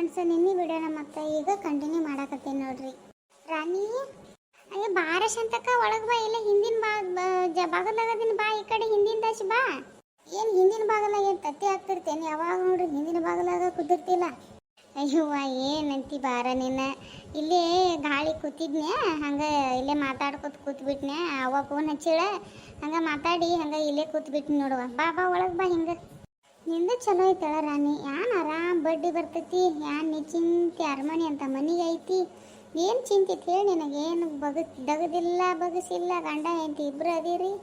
Friends, ನಿನ್ನೆ ವಿಡಿಯೋನ ಮತ್ತೆ ಈಗ ಕಂಟಿನ್ಯೂ ಮಾಡಾಕತ್ತೀನಿ ನೋಡ್ರಿ. ರಾಣಿ ಅಯ್ಯ ಬಾರ ಶಾಂತಕ್ಕ, ಒಳಗೆ ಬಾ. ಇಲ್ಲ ಹಿಂದಿನ ಬಾಗಲಾಗದಿನ ಬಾ, ಈ ಕಡೆ ಹಿಂದಿನ ದಶ ಬಾ. ಏನು ಹಿಂದಿನ ಬಾಗಲಾಗ ಏನು ತತ್ತಿ ಆಗ್ತಿರ್ತೇನೆ? ಯಾವಾಗ ನೋಡ್ರಿ ಹಿಂದಿನ ಬಾಗಲಾಗ ಕುದಿರ್ತಿಲ್ಲ. ಅಯ್ಯವ್ವ ಏನಂತಿ ಬಾರ ನಿನ್ನ. ಇಲ್ಲೇ ಗಾಳಿ ಕೂತಿದ್ನೆ, ಹಂಗೆ ಇಲ್ಲೇ ಮಾತಾಡ್ಕೊತ ಕೂತ್ಬಿಟ್ನೆ. ಅವ ಫೋನ್ ಹಚ್ಚಿಳ, ಹಂಗೆ ಮಾತಾಡಿ ಹಂಗೆ ಇಲ್ಲೇ ಕೂತ್ಬಿಟ್ನಿ ನೋಡುವ. ಬಾ ಬಾ ಒಳಗೆ ಬಾ. ಹಿಂಗೆ ನಿಂದ ಚಲೋ ಐತಳ ರಾಣಿ. ಯಾನ್ ಆರಾಮ್ ಬಡ್ಡಿ ಬರ್ತೈತಿ, ಯಾನ್ ನೀ ಚಿಂತೆ ಅರಮನೆ ಅಂತ ಮನೆಗೆ ಐತಿ. ಏನು ಚಿಂತಿತ್ತು ಹೇಳಿ ನಿನಗೆ? ಏನು ದಗದಿಲ್ಲ ಬಗಸಿಲ್ಲ, ಗಂಡ ಹೆಂಡತಿ ಇಬ್ಬರು ಅದೀರಿ.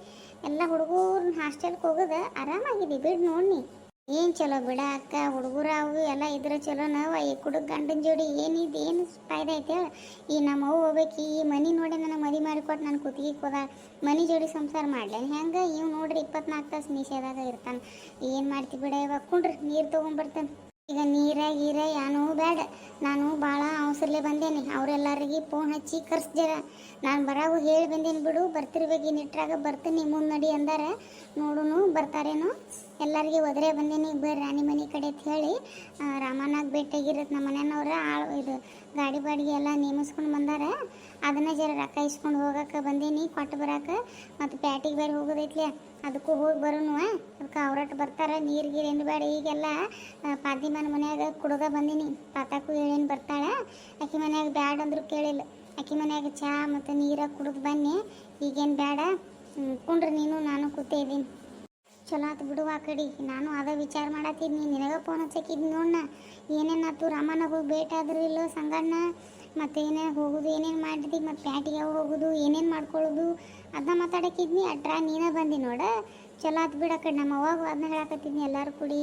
ಎಲ್ಲ ಹುಡುಗರು ಹಾಸ್ಟೆಲ್ಗೆ ಹೋಗೋದು ಆರಾಮಾಗಿದೆ ಬಿಡು. ನೋಡಿ ಏನು ಚಲೋ ಬಿಡ ಅಕ್ಕ. ಹುಡುಗರು ಅವು ಎಲ್ಲ ಇದ್ರೆ ಚಲೋ. ನಾವು ಈ ಕುಡುಗ ಗಂಡನ ಜೋಡಿ ಏನಿದೆ, ಏನು ಫಾಯ್ದೆ ಐತೆ ಹೇಳು? ಈ ನಮ್ಮ ಅವು ಹೋಗ್ಬೇಕು, ಈ ಮನೆ ನೋಡಿ ನನಗೆ ಮದುವೆ ಮಾಡಿಕೊಟ್ಟು ನಾನು ಕುತ್ತಿಗೆ ಹೋದ ಮನೆ ಜೋಡಿ ಸಂಸಾರ ಮಾಡ್ಲೇನು ಹೆಂಗೆ? ಇವು ನೋಡ್ರಿ 24 ತಾಸು ಮೀಸೆದಾಗ ಇರ್ತಾನೆ. ಏನು ಮಾಡ್ತಿ ಬಿಡ. ಇವಾಗ ಕುಂಡ್ರಿ ನೀರು ತೊಗೊಂಬರ್ತಾನೆ. ಈಗ ನೀರ ಏನೂ ಬೇಡ. ನಾನು ಭಾಳ ಅವಸರಲ್ಲೇ ಬಂದೇನೆ. ಅವರೆಲ್ಲರಿಗೆ ಫೋನ್ ಹಚ್ಚಿ ಕರ್ಸ್ಜರ. ನಾನು ಬರಾಗು ಹೇಳಿ ಬಂದೇನೆ ಬಿಡು. ಬರ್ತಿರ್ಬೇಕು ಇನ್ನಿಟ್ರಾಗ ಬರ್ತೀನಿ ಮುಂದೆ ನಡಿ ಅಂದಾರೆ. ನೋಡುನು ಬರ್ತಾರೇನು. ಎಲ್ಲರಿಗೆ ಒದರೆ ಬಂದೇನಿ, ಬರ್ರಿ ರಾಣಿ ಮನೆ ಕಡೆ ಅಂತ ಹೇಳಿ. ರಾಮನಾಗ ಭೇಟಿಯಾಗಿರತ್ತೆ ನಮ್ಮ ಮನೆಯವ್ರ. ಇದು ಗಾಡಿ ಬಾಡಿಗೆ ಎಲ್ಲ ನೇಮಿಸ್ಕೊಂಡು ಬಂದಾರೆ. ಅದನ್ನ ಜರ ರೊಕ್ಕ ಇಸ್ಕೊಂಡು ಹೋಗಕ್ಕೆ ಬಂದೀನಿ, ಕೊಟ್ಟು ಬರಕ್ಕೆ. ಮತ್ತು ಪ್ಯಾಟಿಗೆ ಬೇರೆ ಹೋಗೋದೈತ್ಲೆ, ಅದಕ್ಕೂ ಹೋಗಿ ಬರೋನು. ಅದಕ್ಕೆ ಅವ್ರಟ್ಟು ಬರ್ತಾರೆ. ನೀರು ಏನು ಬೇಡ. ಈಗೆಲ್ಲ ಪಾದಿಮನ ಮನ್ಯಾಗ ಕುಡ್ದ ಬಂದೀನಿ. ಪಾತಾಕು ಹೇಳೇನು ಬರ್ತಾಳೆ. ಆಕೆ ಮನ್ಯಾಗ ಬ್ಯಾಡ ಅಂದ್ರು ಕೇಳಿಲ್ಲ. ಆಕೆ ಮನ್ಯಾಗ ಚಹಾ ಮತ್ತು ನೀರಾಗ ಕುಡಿದು ಬನ್ನಿ. ಈಗೇನು ಬೇಡ, ಕುಂಡ್ರಿ ನೀನು. ನಾನು ಕೂತೇ ಇದ್ದೀನಿ. ಚಲೋ ಆತು ಬಿಡುವ. ಆ ಕಡೆ ನಾನು ಅದ ವಿಚಾರ ಮಾಡತ್ತಿದ್ನಿ. ನಿನಗೆ ಫೋನ್ ಹಚ್ಚಕ್ಕಿದ್ನಿ ನೋಡಣ್ಣ. ಏನೇನಾಯ್ತು? ರಾಮನಾಗ ಹೋಗಿ ಭೇಟಿ ಆದ್ರೂ ಇಲ್ಲೋ ಸಂಗಣ್ಣ? ಮತ್ತು ಏನೇನು ಹೋಗೋದು, ಏನೇನು ಮಾಡಿದ್ವಿ, ಮತ್ತು ಪ್ಯಾಟಿಗೆ ಯಾವ ಹೋಗೋದು, ಏನೇನು ಮಾಡ್ಕೊಳ್ಳೋದು ಅದನ್ನ ಮಾತಾಡಕ್ಕಿದ್ನಿ. ಅಟ್ರಾ ನೀನೇ ಬಂದಿ ನೋಡ. ಚಲೋ ಆತು ಬಿಡು. ಆ ಕಡೆ ನಮ್ಮ ಅವಾಗ ಅದನ್ನ ಹೇಳಕತ್ತಿದ್ನಿ. ಎಲ್ಲರೂ ಕೂಡಿ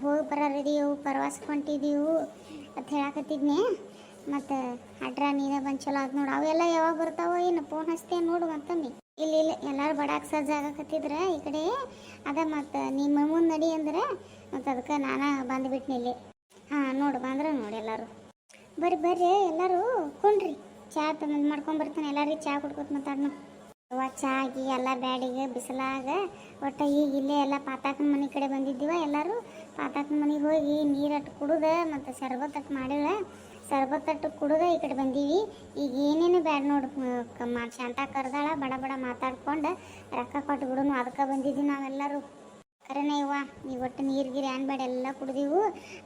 ಹೋಗಿ ಬರೋರಿದೀವು, ಪ್ರವಾಸಕ್ಕೆ ಹೊಂಟಿದ್ದೀವು ಅಂತ ಹೇಳಕತ್ತಿದ್ನಿ. ಮತ್ತು ಅಟ್ರಾ ನೀನೇ ಬಂದು ಚಲೋ ಆತು ನೋಡು. ಅವೆಲ್ಲ ಯಾವಾಗ ಬರ್ತಾವೋ ಏನು? ಫೋನ್ ಹಚ್ತೇ ನೋಡು ಅಂತಂದು. ಇಲ್ಲ ಎಲ್ಲರೂ ಬಡಾಕ್ ಸಜ್ಜಾಗಕತ್ತಿದ್ರೆ ಈ ಕಡೆ ಅದ. ಮತ್ತು ನಿಮ್ಮ ಮುಂದೆ ನಡಿ ಅಂದ್ರೆ ಮತ್ತು ಅದಕ್ಕೆ ನಾನು ಬಂದುಬಿಟ್ನಿ ಇಲ್ಲಿ. ಹಾಂ ನೋಡು ಬಂದ್ರೆ ನೋಡಿ ಎಲ್ಲರೂ. ಬರ್ರಿ ಎಲ್ಲರೂ ಕುಣ್ರಿ. ಚಹಾ ತಂದು ಮಾಡ್ಕೊಂಬರ್ತಾನೆ. ಎಲ್ಲರಿಗೆ ಚಹಾ ಕುಡ್ಕೊತ ಮಾತಾಡ್ನು. ಚಹಾ ಆಗಿ ಎಲ್ಲ ಬ್ಯಾಡಿಗೆ ಬಿಸಿಲಾಗ ಒಟ್ಟು ಈಗ ಇಲ್ಲೇ ಎಲ್ಲ ಪಾತಾಕನ ಮನೆ ಕಡೆ ಬಂದಿದ್ದೀವ. ಎಲ್ಲರೂ ಪಾತಾಕನ ಮನೆಗೆ ಹೋಗಿ ನೀರಟ್ಟು ಕುಡ್ದ ಮತ್ತು ಶರ್ಬತ್ತಟ್ಟು ಮಾಡಿಳ. ಶರ್ಬತ್ತಟ್ಟು ಕುಡ್ದ ಈ ಕಡೆ ಬಂದೀವಿ. ಈಗ ಏನೇನು ಬ್ಯಾಡ ನೋಡು. ಶಾಂತ ಕರ್ದಾಳ. ಬಡ ಬಡ ಮಾತಾಡ್ಕೊಂಡು ರೊಕ್ಕ ಕೊಟ್ಟು ಬಿಡೋನು. ಅದಕ್ಕೆ ಬಂದಿದ್ದೀವಿ ನಾವೆಲ್ಲರೂ. ಕರೆನೇ ಇವ್ವ, ನೀವು ಒಟ್ಟು ನೀರು ಏನ್ ಬೇಡ, ಎಲ್ಲ ಕುಡ್ದೀವು.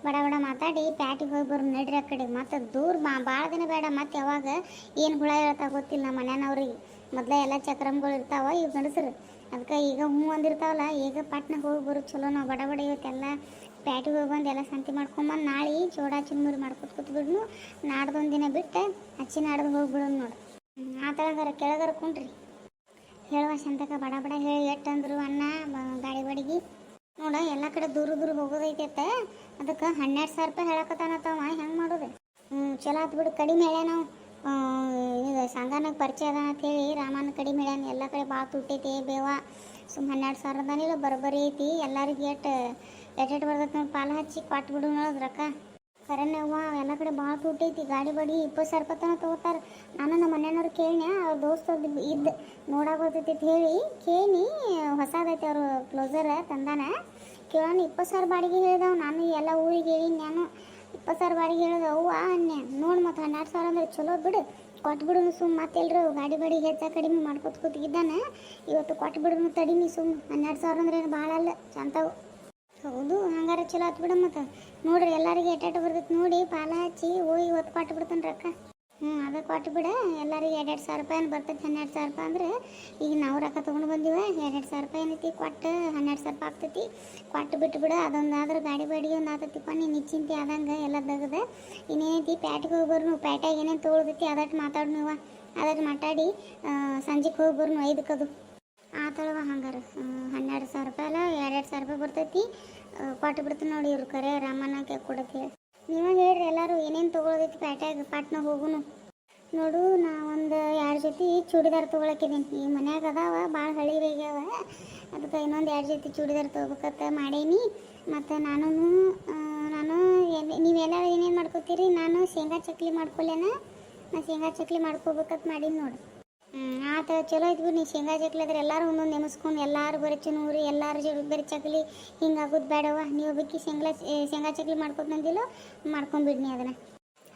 ಬಡ ಬಡ ಮಾತಾಡಿ ಪ್ಯಾಟಿಗೆ ಹೋಗಿ ಬರೋ ನಡ್ರಿ ಆ ಕಡೆ. ಮತ್ತು ದೂರ ಭಾಳ ದಿನ ಬೇಡ. ಮತ್ತು ಯಾವಾಗ ಏನು ಹುಳ ಹೇಳ್ತಾ ಗೊತ್ತಿಲ್ಲ ನಮ್ಮ ಮನೆಯವ್ರಿಗೆ. ಮೊದಲೇ ಎಲ್ಲ ಚಕ್ರಮ್ಗಳು ಇರ್ತಾವ ಇವು ಗಂಡಸ್ರು. ಅದಕ್ಕೆ ಈಗ ಹ್ಞೂ ಅಂದಿರ್ತಾವಲ್ಲ, ಈಗ ಪಟ್ನಾಗ ಹೋಗಿ ಬರೋದು ಚಲೋ. ನಾವು ಬಡ ಬಡ ಇವತ್ತೆಲ್ಲ ಪ್ಯಾಟಿಗೆ ಹೋಗಿ ಬಂದು ಎಲ್ಲ ಸಂತಿ ಮಾಡ್ಕೊಂಬಂದು ನಾಳೆ ಚೋಡಾ ಚುರುಮುರಿ ಮಾಡ್ಕೊತ ಕೂತ್ಬಿಡ್ನು. ನಾಡ್ದೊಂದು ದಿನ ಬಿಟ್ಟು ಹಚ್ಚಿ ನಾಡ್ದು ಹೋಗ್ಬಿಡೋನು ನೋಡು. ಆ ತಳಗಾರ ಕೆಳಗಾರ ಕುಂಡ್ರಿ. ಹೇಳುವ ಶಾಂತಕ ಬಡ ಬಡ ಹೇಳಿ ಎಟ್ಟು ಅಂದರು ಅಣ್ಣ ಗಾಡಿ ಬಾಡಿಗೆ ನೋಡ. ಎಲ್ಲ ಕಡೆ ದೂರ ಹೋಗೋದೈತೆ. ಅದಕ್ಕೆ 12,000 ರೂಪಾಯಿ ಹೇಳಕತ್ತಾನತ್ತವ. ಹೆಂಗೆ ಮಾಡೋದು? ಚಲೋ ಆತು ಬಿಡು. ಕಡಿಮೆ ಹೇಳ. ನಾವು ಈಗ ಸಂಘನಾಗ ಪರಿಚಯ ಅದ ಅಂತೇಳಿ ರಾಮನ ಕಡಿಮೆ ಹೇಳ್ಯಾನ. ಎಲ್ಲ ಕಡೆ ಭಾಳ ತುಟ್ಟೈತಿ ಬೇವ. ಸುಮ್ಮ 12,000 ಬರೋಬ್ಬರಿ ಐತಿ. ಎಲ್ಲರಿಗೆ ಎಟ್ಟು ಬರ್ತೈತೆ ನೋಡಿ. ಪಾಲ ಹಚ್ಚಿ ಕೊಟ್ಟು ಬಿಡು ನೋಡೋದು ರೊಕ್ಕ. ಕರೆನೇ ಅವ್ವ, ಎಲ್ಲ ಕಡೆ ಭಾಳ ತುಟ್ಟೈತಿ. ಗಾಡಿ ಬಾಡಿ 20,000 ರೂಪಾಯಿ ತನಕ ತೊಗೋತಾರೆ. ನಾನು ನಮ್ಮ ಮನೆಯವ್ರು ಕೇಳಿನ, ಅವ್ರ ದೋಸ್ತ ಇದ್ದು ನೋಡಾಗೋತೈತಿ ಹೇಳಿ ಕೇಳಿ. ಹೊಸದೈತಿ ಅವರು ಕ್ಲೋಸರ್ ತಂದಾನ. ಕೇಳೋಣ 20,000 ಬಾಡಿಗೆ ಹೇಳಿದವು. ನಾನು ಎಲ್ಲ ಊರಿಗೆ ಹೇಳೀನಿ. ನಾನು 20,000 ಬಾಡಿಗೆ ಹೇಳಿದೆ. ಅವ್ವ ಅನ್ಯ ನೋಡಿ. ಮತ್ತು 12,000 ಅಂದ್ರೆ ಚಲೋ ಬಿಡು. ಕೊಟ್ಬಿಡು ಸುಮ್ಮ. ಮತ್ತೆ ಎಲ್ಲರೂ ಗಾಡಿ ಬಾಡಿಗೆ ಹೆಚ್ಚು ಕಡಿಮೆ ಮಾಡ್ಕೊತ ಕೂತಿದ್ದಾನೆ. ಇವತ್ತು ಕೊಟ್ಬಿಡು ತಡಿಮಿ ಸುಮ್ಮ. 12,000 ಅಂದ್ರೆ ಏನು ಭಾಳ ಅಲ್ಲ, ಚಂತವು. ಹೌದು, ಹಂಗಾರೆ ಚಲೋ ಆತು ಬಿಡ. ಮತ್ತು ನೋಡ್ರಿ ಎಲ್ಲರಿಗೆ ಎಟ್ಟ ಬರ್ತೈತೆ ನೋಡಿ. ಪಾಲ ಹಚ್ಚಿ ಹೋಗಿ ಇವತ್ತು ಕೊಟ್ಟು ಬಿಡ್ತಾನೆ ರೊಕ್ಕ. ಅದೇ ಕೊಟ್ಟು ಬಿಡ. ಎಲ್ಲರಿಗೆ 2,000 ರೂಪಾಯಿ ಬರ್ತೈತೆ. 12,000 ರೂಪಾಯಿ ಅಂದ್ರೆ ಈಗ ನಾವು ರೊಕ್ಕ ತೊಗೊಂಡು ಬಂದೀವ. 2,000 ರೂಪಾಯಿ ಏನೈತಿ ಕೊಟ್ಟು 12,000 ರೂಪಾಯಿ ಆಗ್ತೈತಿ. ಕೊಟ್ಟು ಬಿಟ್ಟು ಬಿಡ. ಅದೊಂದು ಆದ್ರೆ ಗಾಡಿ ಬಾಡಿಗೆ ಒಂದು ಆಗ್ತೈತಿಪ್ಪ. ನೀನು ನಿಶ್ಚಿಂತೆ ಆದಂಗೆ ಎಲ್ಲ ತೆಗ್ದು ಇನ್ನೇನೈತಿ ಪ್ಯಾಟಿಗೆ ಹೋಗಿ ಬರ್ನು. ಪ್ಯಾಟ್ಯಾಗ ಏನೇನು ತೊಗೊಳ್ತೈತಿ ಅದಟ್ಟು ಮಾತಾಡು ನೀವು. ಅದಟ್ಟು ಮಾತಾಡಿ ಸಂಜೆಗೆ ಹೋಗಿ ಬರ್ನು 5ಕ್ಕದು ಆ ಥರವ. ಹಂಗಾರೆ 12,000 ರೂಪಾಯಿ ಅಲ್ಲ 2,000 ರೂಪಾಯಿ ಬರ್ತೈತಿ. ಕೊಟ್ಟು ಬಿಡ್ತೀನಿ ನೋಡಿ. ಇವ್ರು ಕರೆ ರಾಮಣ್ಣಕ್ಕೆ ಕೊಡತ್ತೆ ಹೇಳಿ. ನೀವೇ ಹೇಳ್ರಿ ಎಲ್ಲರೂ ಏನೇನು ತೊಗೊಳೋದೈತಿ ಪ್ಯಾಟ್ಯಾಗ. ಪಾಟ್ನ ಹೋಗುನು ನೋಡು. ನಾ ಒಂದು 2 ಜೊತೆ ಚೂಡಿದಾರ್ ತೊಗೊಳಕಿದ್ದೀನಿ. ಈ ಮನ್ಯಾಗ ಅದಾವ ಭಾಳ ಹಳಿವಾಗ್ಯಾವ. ಅದಕ್ಕೆ ಇನ್ನೊಂದು 2 ಜೊತೆ ಚೂಡಿದಾರ್ ತೊಗೋಬೇಕಂತ ಮಾಡೀನಿ. ಮತ್ತು ನಾನು ನೀವೆಲ್ಲರೂ ಏನೇನು ಮಾಡ್ಕೋತೀರಿ? ನಾನು ಶೇಂಗಾ ಚಕ್ಲಿ ಮಾಡ್ಕೊಲ್ಲೇನ. ನಾ ಶೇಂಗಾ ಚಕ್ಲಿ ಮಾಡ್ಕೋಬೇಕಂತ ಮಾಡೀನಿ ನೋಡು. ಆತ ಚಲೋ ಐತಿ ಬಿಡು. ನೀ ಶೇಂಗಾ ಚಕ್ಲಿ ಆದ್ರೆ ಎಲ್ಲರೂ ಒಂದೊಂದು ನೆಮಸ್ಕೊಂಡು ಎಲ್ಲರೂ ಬರೀ ಚುನೂರಿ ಎಲ್ಲರೂ ಬರೀ ಚಕ್ಲಿ ಹಿಂಗೆ ಆಗೋದು ಬೇಡವ. ನೀವು ಬೇಕಿ ಶೇಂಗಾ ಚಕ್ಲಿ ಮಾಡ್ಕೊತಂದಿಲ್ಲ ಮಾಡ್ಕೊಂಬಿಡ್ನಿ ಅದನ್ನು.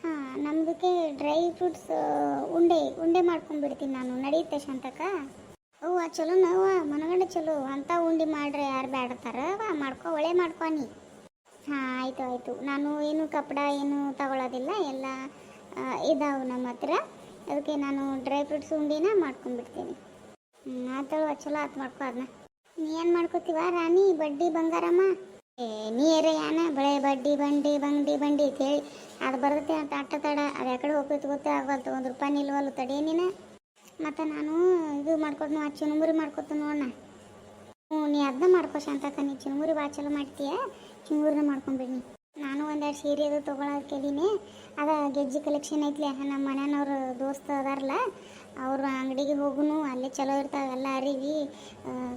ಹಾಂ, ನಮ್ದಕ್ಕೆ ಡ್ರೈ ಫ್ರೂಟ್ಸ್ ಉಂಡೆ ಮಾಡ್ಕೊಂಡ್ಬಿಡ್ತೀನಿ ನಾನು. ನಡೆಯುತ್ತೆ ಶಾಂತಕ್ಕ? ಅವ್ವ ಚಲೋ ನಾವ ಮನಗಂಡ ಚಲೋ ಅಂತ ಉಂಡೆ ಮಾಡ್ರೆ ಯಾರು ಬೇಡತ್ತಾರ ಒಳ್ಳೆ ಮಾಡ್ಕೊ ನೀ. ಹಾಂ, ಆಯಿತು ಆಯಿತು. ನಾನು ಏನು ಕಪ್ಪಡ ಏನು ತಗೊಳ್ಳೋದಿಲ್ಲ, ಎಲ್ಲ ಇದಾವೆ ನಮ್ಮ ಹತ್ರ. ಅದಕ್ಕೆ ನಾನು ಡ್ರೈ ಫ್ರೂಟ್ಸ್ ಉಂಡಿನ ಮಾಡ್ಕೊಂಡ್ಬಿಡ್ತೀನಿ. ಆತಳು ಚಲೋ ಆತು, ಮಾಡ್ಕೊ ಅದನ್ನ. ನೀ ಏನು ಮಾಡ್ಕೋತೀವ ರಾಣಿ ಬಡ್ಡಿ ಬಂಗಾರಮ್ಮ? ನೀರೇ ಯಾನ ಬಳೆ ಬಡ್ಡಿ ಬಂಡಿ ಅಂತೇಳಿ ಅದು ಬರ್ತೈತೆ ಅಂತ ಅಟ್ಟ ತಡ. ಅದು ಯಾಕಡೆ ಹೋಗ್ತೈತೆ ಗೊತ್ತೇ ಆಗಲ್ತು. ₹1 ನಿಲ್ವಲ್ಲ ತಡೆ ನೀನು. ಮತ್ತು ನಾನು ಇದು ಮಾಡ್ಕೊಡ್ನು ಆ ಚುನುಮುರಿ ಮಾಡ್ಕೊತ ನೋಡೋಣ. ನೀ ಅದನ್ನ ಮಾಡ್ಕೊ ಶಾಂತಕ್ಕ. ನೀ ಚುನುಮುರಿ ಭಾಳ ಚಲೋ ಮಾಡ್ತೀಯ, ಚುನುಮುರಿನ ಮಾಡ್ಕೊಂಬಿಡ್ನಿ. ನಾನು ಒಂದೆರಡು ಸೀರೆ ಅದು ತೊಗೊಳೋದಕ್ಕಿದ್ದೀನಿ. ಅದ ಗೆಜ್ಜೆ ಕಲೆಕ್ಷನ್ ಐತ್ಲೆ, ನಮ್ಮ ಮನೆಯವ್ರ ದೋಸ್ತ ಅದಾರಲ್ಲ, ಅವ್ರ ಅಂಗಡಿಗೆ ಹೋಗುನು. ಅಲ್ಲೇ ಚಲೋ ಇರ್ತಾವೆ ಎಲ್ಲ ಅರಿವಿ,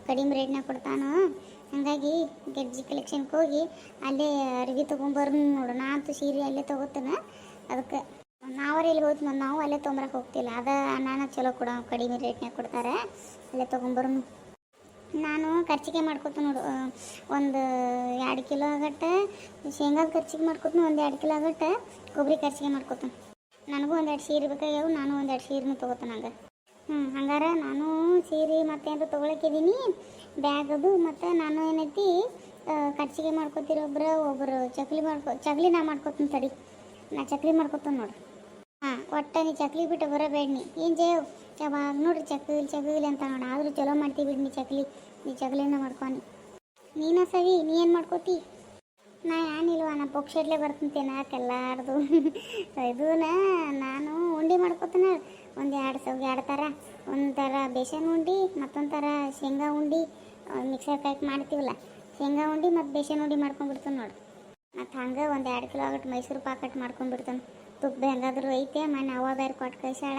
ಕಡಿಮೆ ರೇಟ್ನಾಗ ಕೊಡ್ತಾನು. ಹಾಗಾಗಿ ಗೆಜ್ಜೆ ಕಲೆಕ್ಷನ್ಗೆ ಹೋಗಿ ಅಲ್ಲೇ ಅರಿವಿ ತೊಗೊಂಬರ್ನು ನೋಡು. ನಾ ಅಂತೂ ಸೀರೆ ಅಲ್ಲೇ ತೊಗೋತೇನೆ. ಅದಕ್ಕೆ ನಾವರೆ ಇಲ್ಲಿ ಹೋಗ್ತೀವಿ, ನಾವು ಅಲ್ಲೇ ತೊಗೊಂಬರಕ್ಕೆ ಹೋಗ್ತಿಲ್ಲ. ನಾನು ಚಲೋ ಕೊಡೋ ಕಡಿಮೆ ರೇಟ್ನಾಗ ಕೊಡ್ತಾರೆ, ಅಲ್ಲೇ ತೊಗೊಂಬರ್ನು. ನಾನು ಖರ್ಚಿಗೆ ಮಾಡ್ಕೊತ ನೋಡು. ಒಂದು 2 ಕಿಲೋ ಆಗಟ್ಟ ಶೇಂಗಾದ ಖರ್ಚಿಗೆ ಮಾಡ್ಕೊತೀನಿ, 1-2 ಕಿಲೋ ಆಗಟ್ಟ ಕೊಬ್ಬರಿ ಖರ್ಚಿಗೆ ಮಾಡ್ಕೊತೀನಿ. ನನಗೂ 1-2 ಸೀರೆ ಬೇಕಾಗ್ಯಾವು, ನಾನು 1-2 ಸೀರೆನೂ ತೊಗೋತಾನೆ ಹಂಗೆ. ಹಂಗಾರೆ ನಾನು ಸೀರೆ ಮತ್ತು ಏನಾರು ತೊಗೊಳಕ್ಕಿದ್ದೀನಿ, ಬ್ಯಾಗ್ ಅದು. ಮತ್ತು ನಾನು ಏನೈತಿ ಖರ್ಚಿಗೆ ಮಾಡ್ಕೊತೀರಿ ಒಬ್ಬರು ಚಕ್ಲಿ ನಾ ಮಾಡ್ಕೊತೀನಿ ತಡಿ. ನಾ ಚಕ್ಲಿ ಮಾಡ್ಕೊತೀನಿ ನೋಡು. ಹಾಂ, ಒಟ್ಟು ನೀ ಚಕ್ಲಿ ಬಿಟ್ಟು ಬರಬೇಡ್ನಿ. ಏನು ಯಾವಾಗ ನೋಡ್ರಿ ಚಕ್ಲಿ ಅಂತ ನೋಡ. ಆದರೂ ಚಲೋ ಮಾಡ್ತೀವಿ ಬಿಡು ನೀ ಚಕ್ಲಿನ ಮಾಡ್ಕೊನಿ. ನೀನು ಸವಿ ನೀ ಏನು ಮಾಡ್ಕೋತಿ? ನಾ ಏನಿಲ್ವ, ನಾ ಪೊಕ್ಷಟ್ಲೆ ಬರ್ತೀನಿ ತಿನ್ನಕ್ಕೆಲ್ಲಾರ್ದು. ಇದನ್ನ ನಾನು ಉಂಡೆ ಮಾಡ್ಕೊತೀನಿ. ಎರಡು ಥರ, ಒಂದು ಥರ ಬೇಸನ್ ಉಂಡೆ, ಮತ್ತೊಂದು ಥರ ಶೇಂಗಾ ಉಂಡೆ. ಮಿಕ್ಸರ್ ಕಾಯ್ಕೆ ಮಾಡ್ತೀವಲ್ಲ, ಶೇಂಗಾ ಉಂಡೆ ಮತ್ತು ಬೇಸನ್ ಉಂಡೆ ಮಾಡ್ಕೊಂಡ್ಬಿಡ್ತೀನಿ ನೋಡು. ಮತ್ತು ಹಂಗೆ 1-2 ಕಿಲೋ ಆಗಟ್ಟು ಮೈಸೂರು ಪಾಕಟ್ ಮಾಡ್ಕೊಂಡ್ಬಿಡ್ತಾನೆ. ತುಪ್ಪ ಹೆಂಗಾದ್ರೂ ಐತೆ, ಮನೆ ಅವ್ವ ಬೇರೆ ಕೊಟ್ಟು ಕಳ್ಸಾಳ.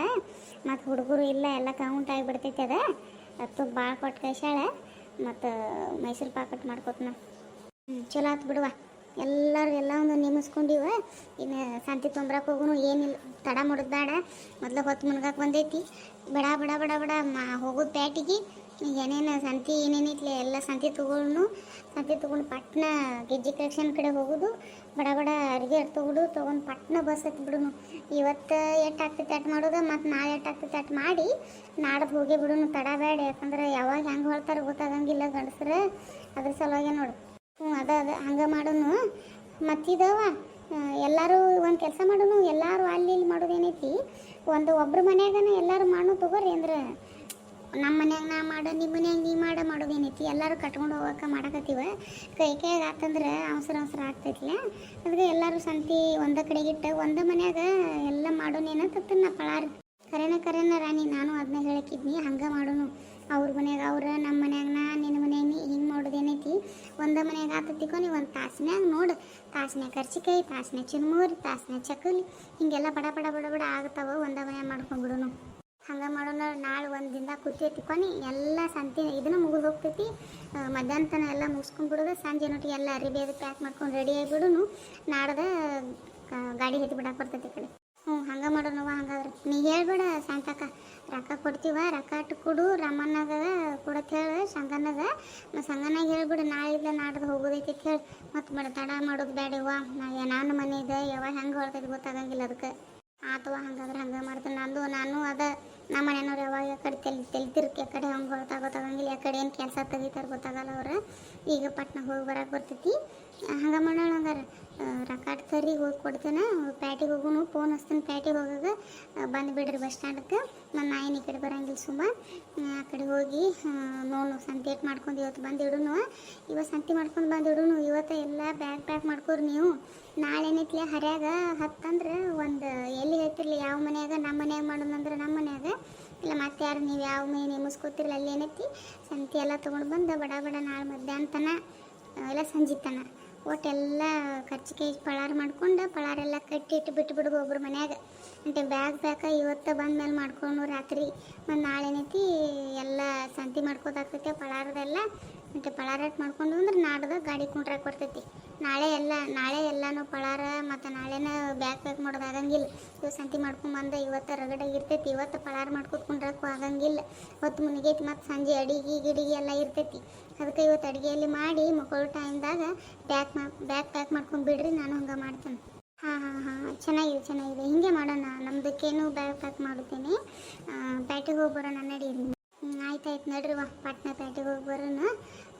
ಮತ್ತು ಹುಡುಗರು ಇಲ್ಲ, ಎಲ್ಲ ಕೌಂಟ್ ಆಗಿಬಿಡ್ತೈತೆ. ತುಪ್ಪ ಭಾಳ ಕೊಟ್ಟು ಕಳ್ಸಾಳ. ಮತ್ತು ಮೈಸೂರು ಪಾಕಟ್ ಮಾಡ್ಕೊತ ಚಲೋ ಆತು ಬಿಡುವ. ಎಲ್ಲ ಒಂದು ನೆಮಿಸ್ಕೊಂಡಿವ. ಇನ್ನು ಸಂತಿ ತೊಂಬ್ರಕ್ಕೆ ಹೋಗುನು. ಏನಿಲ್ಲ, ತಡ ಮಾಡೋದು ಬೇಡ. ಮೊದಲು ಹೊತ್ತು ಮುನ್ಗಕ್ಕೆ ಬಂದೈತಿ. ಬಡ ಹೋಗೋದು ಪ್ಯಾಟಿಗೆ. ಏನೇನು ಸಂತಿ ಏನೇನಿತ್ಲೆ ಎಲ್ಲ ಸಂತಿ ತೊಗೊಂಡು ಪಟ್ನ ಗೆಜ್ಜೆ ಕಲೆಕ್ಷನ್ ಕಡೆ ಹೋಗೋದು. ಬಡ ಅರಿವೆ ತೊಗೊಂಡು ಪಟ್ನ ಬಸ್ ಹತ್ತಿ ಬಿಡುನು. ಇವತ್ತು ಎಟ್ಟು ಆಗ್ತೈತೆ ಅಟ್ಟು ಮಾಡೋದು, ಮತ್ತು ನಾಳೆ ಎಟ್ಟು ಆಗ್ತೈತೆ ಅಟ್ಟು ಮಾಡಿ ನಾಡ್ದು ಹೋಗೇ ಬಿಡುನು. ತಡ ಬೇಡ, ಯಾಕಂದ್ರೆ ಯಾವಾಗ ಹೆಂಗೆ ಹೊಳ್ತಾರೆ ಗೊತ್ತಾಗಂಗಿಲ್ಲ ಗಂಡಸ್ರು. ಅದ್ರ ಸಲುವಾಗಿ ನೋಡು. ಅದ ಹಂಗೆ ಮಾಡೋನು. ಮತ್ತಿದವ ಎಲ್ಲರೂ ಒಂದು ಕೆಲಸ ಮಾಡೋನು. ಎಲ್ಲರೂ ಅಲ್ಲಿ ಇಲ್ಲಿ ಮಾಡೋದೇನೈತಿ, ಒಬ್ರ ಮನ್ಯಾಗನ ಎಲ್ಲರೂ ಮಾಡೋ ತಗೋರಿ. ಅಂದ್ರೆ ನಮ್ಮ ಮನ್ಯಾಗ ನಾ ಮಾಡೋ, ನಿಮ್ಮ ಮನ್ಯಾಗ ನೀ ಮಾಡೋದೇನೈತಿ, ಎಲ್ಲರೂ ಕಟ್ಕೊಂಡು ಹೋಗೋಕೆ ಮಾಡಕತ್ತೀವ. ಕೈಗೆ ಆತಂದ್ರೆ ಅವಸರ ಆಗ್ತೈತಿಲ್ಲ. ಅದಕ್ಕೆ ಎಲ್ಲರೂ ಸಂತಿ ಒಂದ ಕಡೆಗಿಟ್ಟು ಒಂದ ಮನ್ಯಾಗ ಎಲ್ಲ ಮಾಡೋನೇನತ್ತ ನಾ ಪಳಾರ. ಕರೆನ ರಾಣಿ, ನಾನು ಅದನ್ನ ಹೇಳಕ್ಕಿದ್ನಿ. ಹಂಗೆ ಮಾಡೋನು. ಅವ್ರ ಮನ್ಯಾಗ ನಮ್ಮ ಮನ್ಯಾಗ ನಿನ್ನ ಮನ್ಯಾಗ ನೀ ಹಿಂಗೆ ಮಾಡೋದೇನೈತಿ. ಒಂದ ಮನ್ಯಾಗ ಆತತಿಕೋ ನೀವು ಒಂದು ತಾಸ್ನ್ಯಾಗ ನೋಡು. ತಾಸ್ನ್ಯಾಗ ಕರ್ಚಿಕಾಯಿ, ತಾಸ್ನ್ಯಾಗ ಚುರುಮುರಿ, ತಾಸ್ನ್ಯಾಗ ಚಕ್ಕಲಿ, ಹಿಂಗೆಲ್ಲ ಬಡ ಆಗ್ತಾವ. ಒಂದ ಮನ್ಯಾಗ ಮಾಡ್ಕೊಂಡ್ಬಿಡುನು. ಹಂಗೆ ಮಾಡೋಣ. ನಾಳೆ ಒಂದು ದಿನದಾಗ ಕೂತೈತಿ ಕೊನೆ ಎಲ್ಲ ಸಂತಿ ಇದನ್ನ ಮುಗಿದು ಹೋಗ್ತೈತಿ. ಮಧ್ಯಾಹ್ನ ತನ ಎಲ್ಲ ಮುಗಿಸ್ಕೊಂಡ್ಬಿಡೋದು. ಸಂಜೆ ನೋಟಿಗೆ ಎಲ್ಲ ಅರಿಬಿ ಅದು ಪ್ಯಾಕ್ ಮಾಡ್ಕೊಂಡು ರೆಡಿ ಆಗಿಬಿಡುನು. ನಾಡ್ದ ಗಾಡಿ ಎತ್ತಿ ಬಿಡಕ್ಕೆ ಬರ್ತೈತಿ ಈ ಕಡೆ. ಹಂಗೆ ಮಾಡೋಣವ. ಹಂಗಾದ್ರೆ ನೀ ಹೇಳ್ಬೇಡ ಶಾಂತಕ್ಕ, ರೊಕ್ಕ ಕೊಡ್ತೀವ, ರೊಕ್ಕ ಅಟ್ಟು ಕೊಡು. ರಮಣ್ಣಗ ಕೊಡತ್ತೆ ಹೇಳು, ಸಂಗನಾಗ ಹೇಳ್ಬಿಡು. ನಾಳೆ ಇಲ್ಲ ನಾಡ್ದು ಹೋಗೋದೈತಿ ಹೇಳಿ. ಮತ್ತು ತಡ ಮಾಡೋದು ಬೇಡವ್ವ. ನಾನು ಮನೆ ಇದೆ, ಯಾವಾಗ ಹೆಂಗೆ ಹೊಳ್ತೈತಿ ಗೊತ್ತಾಗಂಗಿಲ್ಲ. ಅದಕ್ಕೆ ಆತವ. ಹಂಗಾದ್ರೆ ಹಂಗೆ ಮಾಡ್ತೀನಿ. ನಾನು ನಮ್ಮ ಮನೆಯವ್ರು ಯಾವಾಗ ಕಡೆ ತೆಲ್ತಿರ್ಕೆ ಕಡೆ ಹಂಗೆ ಗೊತ್ತಾಗಂಗಿಲ್ಲ. ಯಾಕಡೆ ಏನು ಕೆಲಸ ತೆಗಿತಾರೆ ಗೊತ್ತಾಗಲ್ಲ ಅವ್ರು. ಈಗ ಪಟ್ನ ಹೋಗಿ ಬರಕ್ಕೆ ಬರ್ತೈತಿ. ಹಂಗೆ ಮಾಡೋಣ. ಹಂಗಾರೆ ರೊಕ್ಕ ತರಿ ಹೋಗಿ ಕೊಡ್ತೇನೆ. ಪ್ಯಾಟಿಗೆ ಹೋಗುನು, ಫೋನ್ ಹಚ್ತೀನಿ. ಪ್ಯಾಟಿಗೆ ಹೋಗಾಗ ಬಂದುಬಿಡ್ರಿ ಬಸ್ ಸ್ಟ್ಯಾಂಡಕ್ಕೆ. ನನ್ನ ನಾಯಿನ ಈ ಕಡೆ ಬರೋಂಗಿಲ್ಲ ಸುಮ್ಮ. ಆ ಕಡೆ ಹೋಗಿ ನೋಡು ಸಂತಿ ಏಟ್ ಮಾಡ್ಕೊಂಡು ಇವತ್ತು ಬಂದಿಡುನು. ಇವತ್ತು ಸಂತಿ ಮಾಡ್ಕೊಂಡು ಬಂದಿಡುನು. ಇವತ್ತು ಎಲ್ಲ ಬ್ಯಾಗ್ ಪ್ಯಾಕ್ ಮಾಡ್ಕೊರಿ ನೀವು. ನಾಳೆ ಏನೈತ್ಲೆ ಹರ್ಯಾಗ ಹತ್ತಂದ್ರೆ ಒಂದು ಎಲ್ಲಿ ಹೇಳ್ತಿರ್ಲಿ, ಯಾವ ಮನ್ಯಾಗ ನಮ್ಮ ಮನ್ಯಾಗ ಮಾಡೋದಂದ್ರೆ ನಮ್ಮ ಮನ್ಯಾಗ, ಇಲ್ಲ ಮತ್ತೆ ಯಾರು ನೀವು ಯಾವ ಮನೆ ನೇಮಿಸ್ಕೋತಿರಲ್ಲ ಅಲ್ಲಿ ಏನೈತಿ ಸಂತಿ ಎಲ್ಲ ತೊಗೊಂಡು ಬಂದು ಬಡ ನಾಳೆ ಮಧ್ಯಾಹ್ನ ತನ ಇಲ್ಲ ಸಂಜೆ ತನ ಒಟ್ಟೆಲ್ಲ ಖರ್ಚಿಗೆ ಪಳಾರು ಮಾಡ್ಕೊಂಡು ಪಳಾರೆಲ್ಲ ಕಟ್ಟಿಟ್ಟು ಬಿಟ್ಬಿಡ್ದು ಒಬ್ರು ಮನ್ಯಾಗ. అంటే ಬ್ಯಾಗ್ ಪ್ಯಾಕ ಇವತ್ತು ಬಂದ್ಮೇಲೆ ಮಾಡ್ಕೊಂಡು ರಾತ್ರಿ ಮತ್ತು ನಾಳೆ ಏನೈತಿ ಎಲ್ಲ ಸಂತಿ ಮಾಡ್ಕೋದಾಗ್ತೈತೆ. ಪಳಾರದೆಲ್ಲ ಮತ್ತು ಪಳಾರಾಟ ಮಾಡ್ಕೊಂಡು ಅಂದ್ರೆ ನಾಡ್ದು ಗಾಡಿ ಕುಂಡ್ರಕ್ಕೆ ಬರ್ತೈತಿ. ನಾಳೆ ಎಲ್ಲನೂ ಪಳಾರ ಮತ್ತು ನಾಳೆನ ಬ್ಯಾಗ್ ಪ್ಯಾಕ್ ಮಾಡೋದು ಆಗಂಗಿಲ್ಲ. ಇವತ್ತು ಸಂತಿ ಮಾಡ್ಕೊಂಬಂದು ಇವತ್ತು ರಗಡಾಗಿ ಇರ್ತೈತಿ. ಇವತ್ತು ಪಳಾರ ಮಾಡ್ಕೊತ ಕುಂಡ್ರಕ್ಕೂ ಆಗಂಗಿಲ್ಲ. ಹೊತ್ತು ಮುನಿಗೈತಿ ಮತ್ತು ಸಂಜೆ ಅಡಿಗೆ ಗಿಡಿಗೆ ಎಲ್ಲ ಇರ್ತೈತಿ. ಅದಕ್ಕೆ ಇವತ್ತು ಅಡುಗೆಯಲ್ಲಿ ಮಾಡಿ ಮಕ್ಕಳು ಟೈಮ್ದಾಗ ಬ್ಯಾಗ್ ಪ್ಯಾಕ್ ಮಾಡ್ಕೊಂಡು ಬಿಡ್ರಿ, ನಾನು ಹಂಗೆ ಮಾಡ್ತೇನೆ. ಹಾಂ ಚೆನ್ನಾಗಿದೆ ಹಿಂಗೆ ಮಾಡೋಣ. ನಮ್ದಕ್ಕೇನು ಬ್ಯಾಗ್ ಪ್ಯಾಕ್ ಮಾಡುತ್ತೇನೆ. ಪ್ಯಾಟಿಗೆ ಹೋಗಿ ಬರೋಣ ನಡೀರಿ. ಆಯ್ತು ನಡ್ರಿ ಪಟ್ನ ಪ್ಯಾಟಿಗೆ ಹೋಗಿ ಬರೋಣ.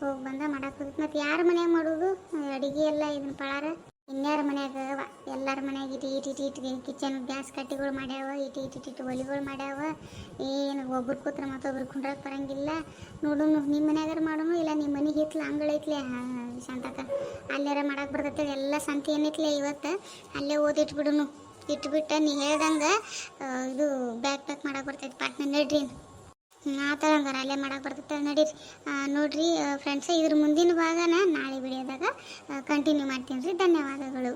ಹೋಗಿ ಬಂದ ಮಾಡಕ್ಕೆ ಹೋಗುತ್ತೆ. ಮತ್ತು ಯಾರ ಮನ್ಯಾಗ ಮಾಡೋದು ಅಡುಗೆ ಎಲ್ಲ ಇದನ್ನ ಪಳಾರ? ಇನ್ಯಾರ ಮನ್ಯಾಗ ಎಲ್ಲರ ಮನ್ಯಾಗ ಇಟ್ಟು ಕಿಚನ್ ಗ್ಯಾಸ್ ಕಟ್ಟಿಗಳು ಮಾಡ್ಯಾವ, ಇಟ್ಟು ಒಲಿಗಳು ಮಾಡ್ಯಾವ. ಏನು ಒಬ್ರು ಕೂತ್ರ ಮತ್ತೊಬ್ರು ಕುಂಡ್ರಕ್ಕೆ ಬರಂಗಿಲ್ಲ. ನೋಡು ನಿಮ್ಮ ಮನ್ಯಾಗಾರ ಮಾಡೋಣ, ಇಲ್ಲ ನಿಮ್ಮ ಮನೆಗೆ ಹಿತ್ಲ ಅಂಗಳೈತ್ಲೆ ಶಾಂತಕ ಅಲ್ಲಾರ ಮಾಡಕ್ಕೆ ಬರ್ತೈತೆ. ಎಲ್ಲ ಸಂತಿ ಏನೈತ್ಲೆ ಇವತ್ತು ಅಲ್ಲೇ ಓದಿಟ್ಬಿಡುನು. ಇಟ್ಬಿಟ್ಟು ನೀ ಹೇಳ್ದಂಗೆ ಇದು ಬ್ಯಾಗ್ ಪ್ಯಾಕ್ ಮಾಡಕ್ಕೆ ಬರ್ತೈತೆ ಪಾಟ್ನ. ನಡ್ರಿ ಆ ಥರ ಹಂಗಾರೆ ಅಲ್ಲೇ ಮಾಡಕ್ಕೆ ಬರ್ತೈತೆ ನಡೀರಿ. ನೋಡಿರಿ ಫ್ರೆಂಡ್ಸ್, ಇದ್ರ ಮುಂದಿನ ಭಾಗನ ನಾಳೆ ವಿಡಿಯೋದಾಗ ಕಂಟಿನ್ಯೂ ಮಾಡ್ತೀನಿ ರೀ. ಧನ್ಯವಾದಗಳು.